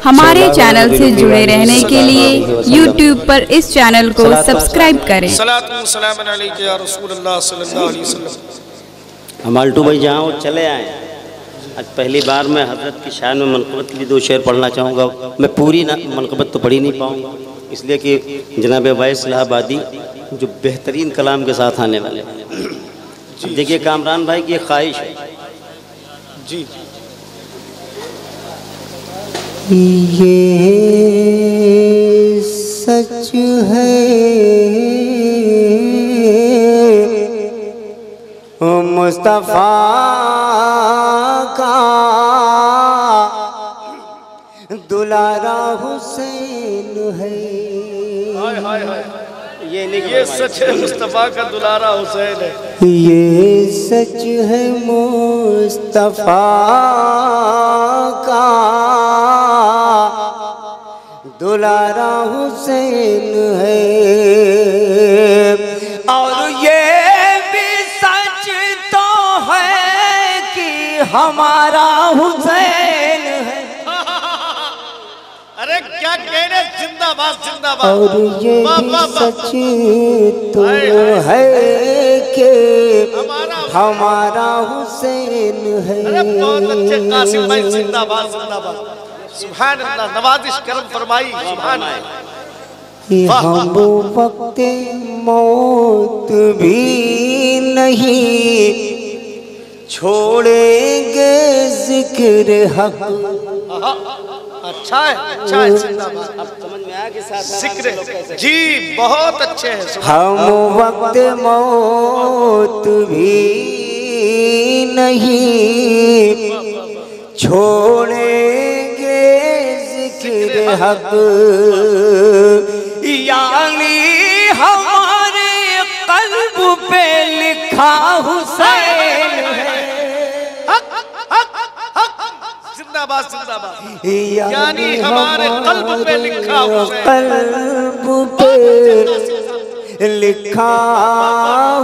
हमारे चैनल से जुड़े रहने के लिए YouTube पर इस चैनल को सब्सक्राइब करें। हमाल्टू भाई जहाँ वो चले आए, आज पहली बार मैं हज़रत की शान में मनक़बत के लिए 2 शेर पढ़ना चाहूँगा। मैं पूरी मनक़बत तो पढ़ी नहीं पाऊँगा, इसलिए कि जनाब वैस इलाहाबादी जो बेहतरीन कलाम के साथ आने वाले हैं। देखिए कामरान भाई की एक ख्वाहिश है जी, ये सच है मुस्तफ़ा का दुलारा हुसैन है। ये सच है मुस्तफ़ा का दुलारा हुसैन है। ये सच है मुस्तफ़ा का दुलारा हुसैन है। और ये भी सच तो है कि हमारा हुसैन है। अरे क्या कहने, जिंदाबाद जिंदाबाद। और ये भी सच तो है कि हमारा हुसैन है। अरे बहुत अच्छे कासिम भाई, जिंदाबाद जिंदाबाद। सुभान अल्लाह, नवाजिश करम फरमाई। सुभान अल्लाह। हम वक्त मौत भी नहीं छोड़ेंगे जिक्र हक। अच्छा है, अच्छा है, जिंदाबाद। अब समझ में आया कि साथ जिक्र जी बहुत अच्छे हैं। हम वक्त मौत भी नहीं छोड़ेंगे जिक्र हक। यानी हमारे कल्ब पे लिखा हुसैन है। जिंदाबाद जिंदाबाद। यानी हमारे कल्ब पे लिखा हुसैन, कल्ब पे लिखा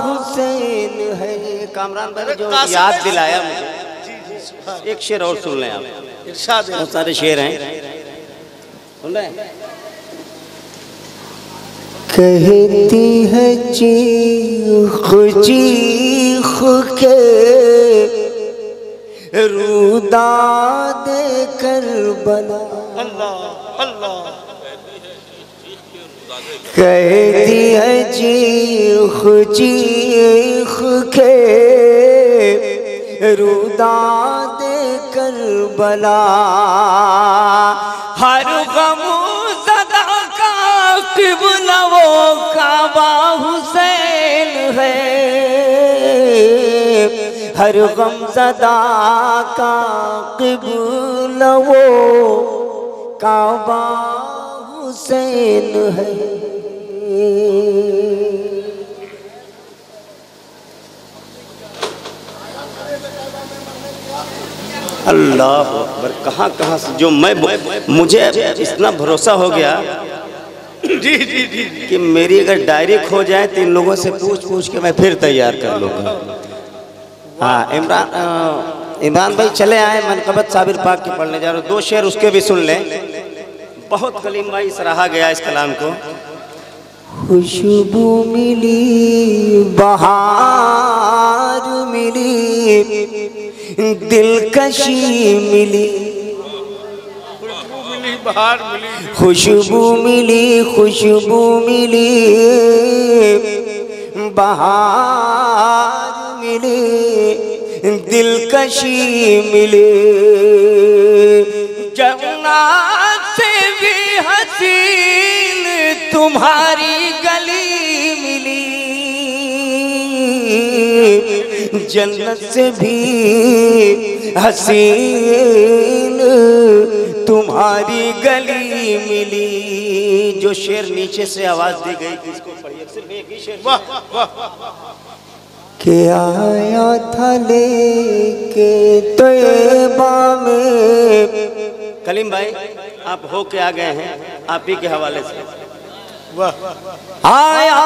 हुसैन है। कामरान भाई जो याद दिलाया मुझे, एक शेर और सुन लें आप। इरशाद है। बहुत सारे शेर हैं, सुन रहे हैं। कहती है चीख चीख के रूदा दे कर बना। अल्लाह अल्लाह। कहती है चीख चीख के रूदा दे कर बला। हर गम ज़दा का क़िबला वो काबा हुसैन है। हर गम ज़दा का क़िबला वो काबा हुसैन है। अल्लाह अकबर। कहाँ कहाँ से जो मुझे इतना भरोसा हो गया जी जी जी कि मेरी अगर डायरी खो जाए तो इन लोगों से पूछ पूछ के मैं फिर तैयार कर लूँगा। हाँ, इमरान भाई चले आए, मनक़बत साबिर पाक की पढ़ने जा रहे हो। 2 शेर उसके भी सुन लें। बहुत कलीम भाई सराहा गया इस कलाम को। खुशबू मिली बहार मिली दिलकशी मिली। बहार मिली, खुशबू मिली, खुशबू मिली बहार मिली दिलकशी मिली। जन्नत से भी हसीन तुम्हारी गली मिली। जन्नत से भी हसीन तुम्हारी गली मिली। जो शेर नीचे से आवाज दी गई, किसको पढ़िए, सिर्फ एक ही शेर। वाह वाह। के आया था लेके तैयबा में। कलीम भाई आप हो के आ गए हैं, आप ही के हवाले से। वाह। आया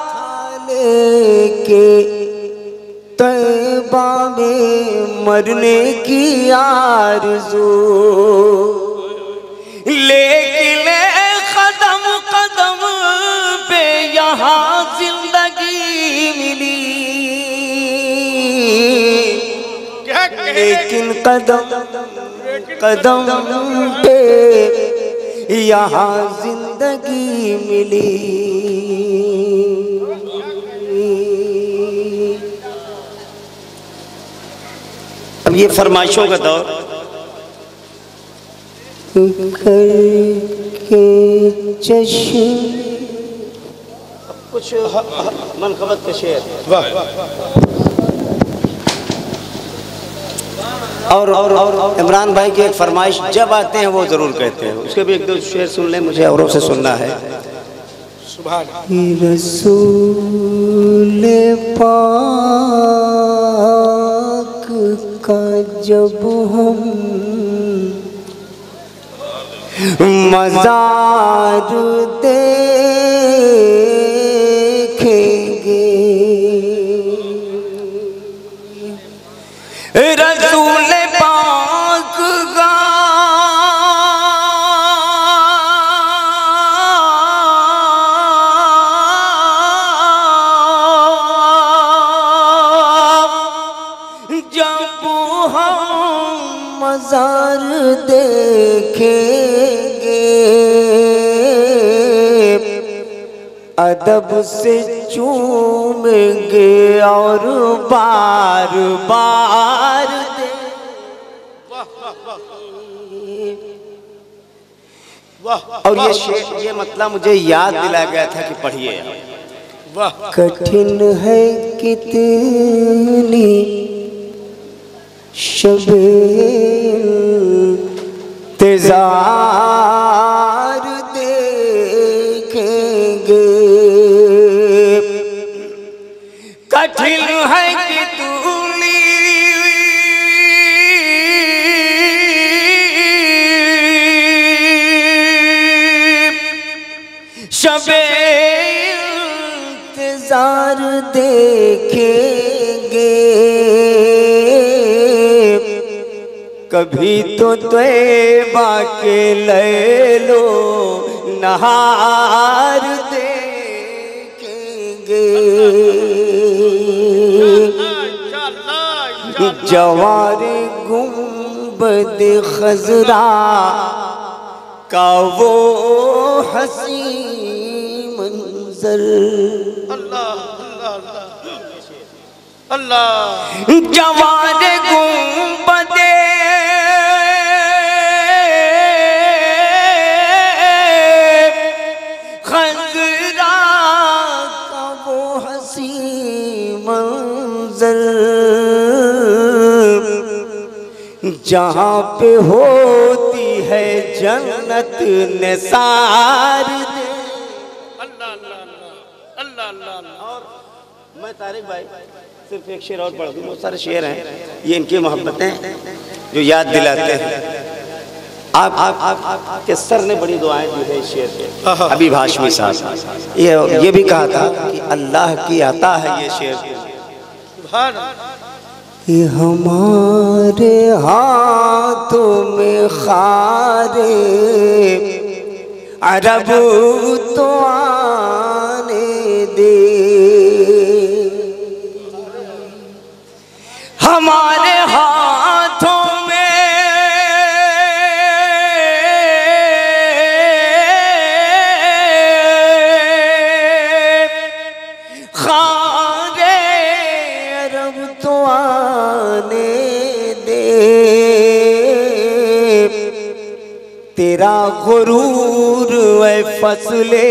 था लेके तैयबा में मरने की आरज़ू। लेकिन कदम कदम पे यहाँ जिंदगी मिली। अब ये फरमाइशों का दौर। करके चश्मे कुछ मनक़बत के शेर और इमरान भाई की एक फरमाइश जब आते हैं वो ज़रूर कहते हैं, उसके भी एक दो शेर सुन लें, मुझे औरों से सुनना है। रसूल पाक का जब हम मज़ार देखेंगे, रसूल पाक का जब हम मज़ार देखेंगे, अदब से चूमेंगे और बार बार और ये मतलब मुझे याद दिलाया गया था कि पढ़िए। कठिन है कितनी शबे इंतज़ार देखेंगे, कठिन है कितनी शबे इंतज़ार देखेंगे, कभी तो तैबा के लैलो नहार देखेंगे, जवारे गुंबद खजरा का वो हसी मंजर, अल्लाह जवारे गुंबद खजरा का वो हसी मंजर, जहाँ पे होती है जन्नत निसार दे। और मैं तारिक भाई सिर्फ एक शेर और पढ़ दूँ, बहुत सारे शेर हैं, ये इनकी मोहब्बतें जो याद दिलाते हैं। आप के सर ने बड़ी दुआएं दी है इस शेर पे, अभी हाशमी साहब ये भी कहा था कि अल्लाह की आता है ये शेर। ये हमारे हाथों में खारे अरब तो आने दे, हमारे हाथों में खारे अरब तो आने दे, तेरा गुरूर है फसले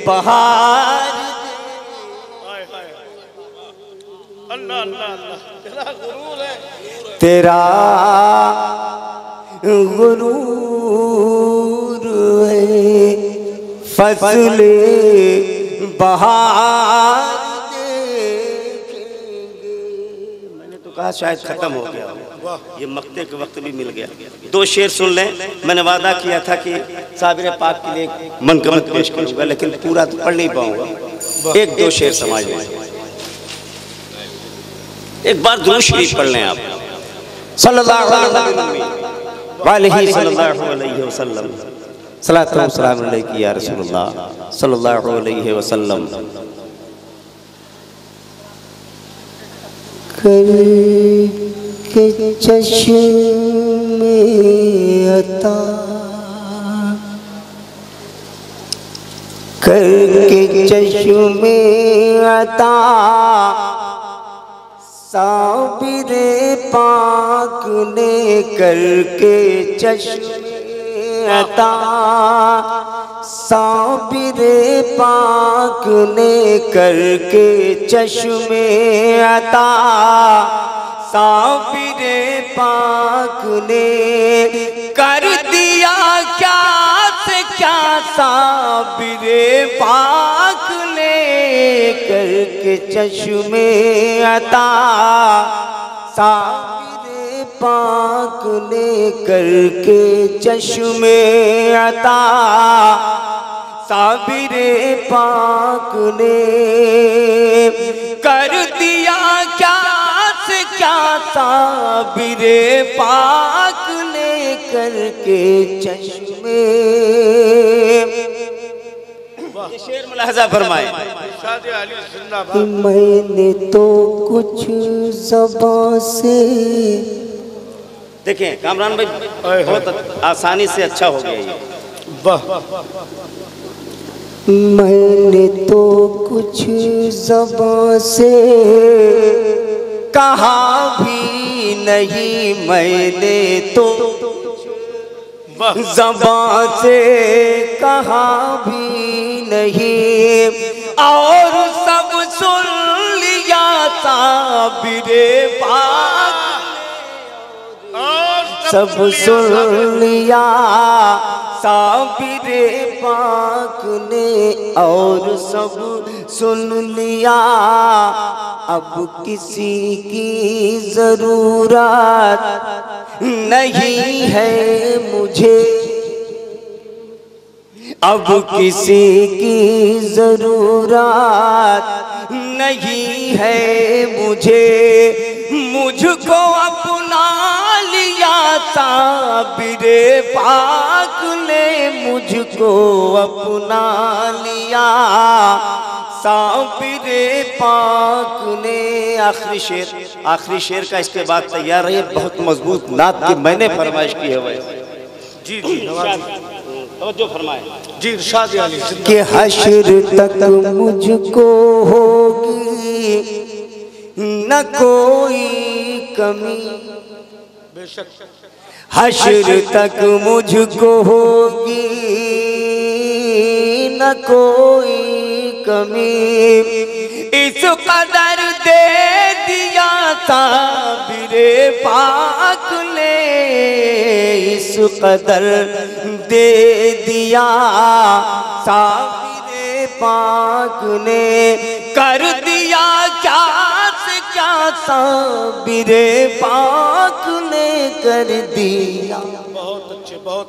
बहार, तेरा गुरूर है फसले बहार देखेंगे। मैंने तो कहा शायद खत्म हो गया, ये मक्ते के वक्त भी मिल गया। दो शेर सुन लें, मैंने वादा किया था कि साबिर पाक के लिए मनक़बत पेश करूँगा, लेकिन पूरा तो पढ़ नहीं पाऊंगा, एक दो शेर समझ लें। एक बार दुरूद शरीफ पढ़ लें आप, सल्लल्लाहु अलैहि वसल्लम, सलातो व सलाम अलैका या रसूलल्लाह सल्लल्लाहु अलैहि वसल्लम। के चश्मे अता करके चश्मे अता साबिरे पाक ने करके चश्मे अता साबिरे पाक ने करके चश्मे अता साबिरे पाक ने कर दिया क्या से क्या साबिरे पाक ने करके चश्मे अता साबिरे पाक ने करके चश्मे अता साबिरे पाक ने कर दिया क्या से क्या साबिरे पाक ने करके चश्मे। ये शेर मुलाहजा फरमाए। मैंने तो कुछ ज़बां से देखें कामरान भाई बहुत आसानी से अच्छा हो गया ये। मैंने तो कुछ ज़बां से कहा भी नहीं मैंने तो ज़बां से कहा भी नहीं और सब सुन लिया साबिरे पाक सब सुन लिया साबिरे पाक ने और सब सुन लिया अब किसी की ज़रूरत नहीं है मुझे अब किसी की ज़रूरत नहीं है मुझे मुझको अपना लिया साबिरे पाक ने मुझको अपना लिया साबिरे पाक ने। आखिरी शेर का इसके बाद तैयार है बहुत मजबूत नात की मैंने फरमाइश की है वैसे। जी जी तवज्जो फरमाए जी इरशाद अली कि हश्र तक मुझको होगी न कोई कमी बेशक हश्र तक मुझको होगी न कोई कमी इस कदर दे दिया साबिरे पाक ने इस कदर दे दिया साबिरे पाक ने कर दिया क्या से क्या साबिरे पाक ने कर दिया। बहुत अच्छे बहुत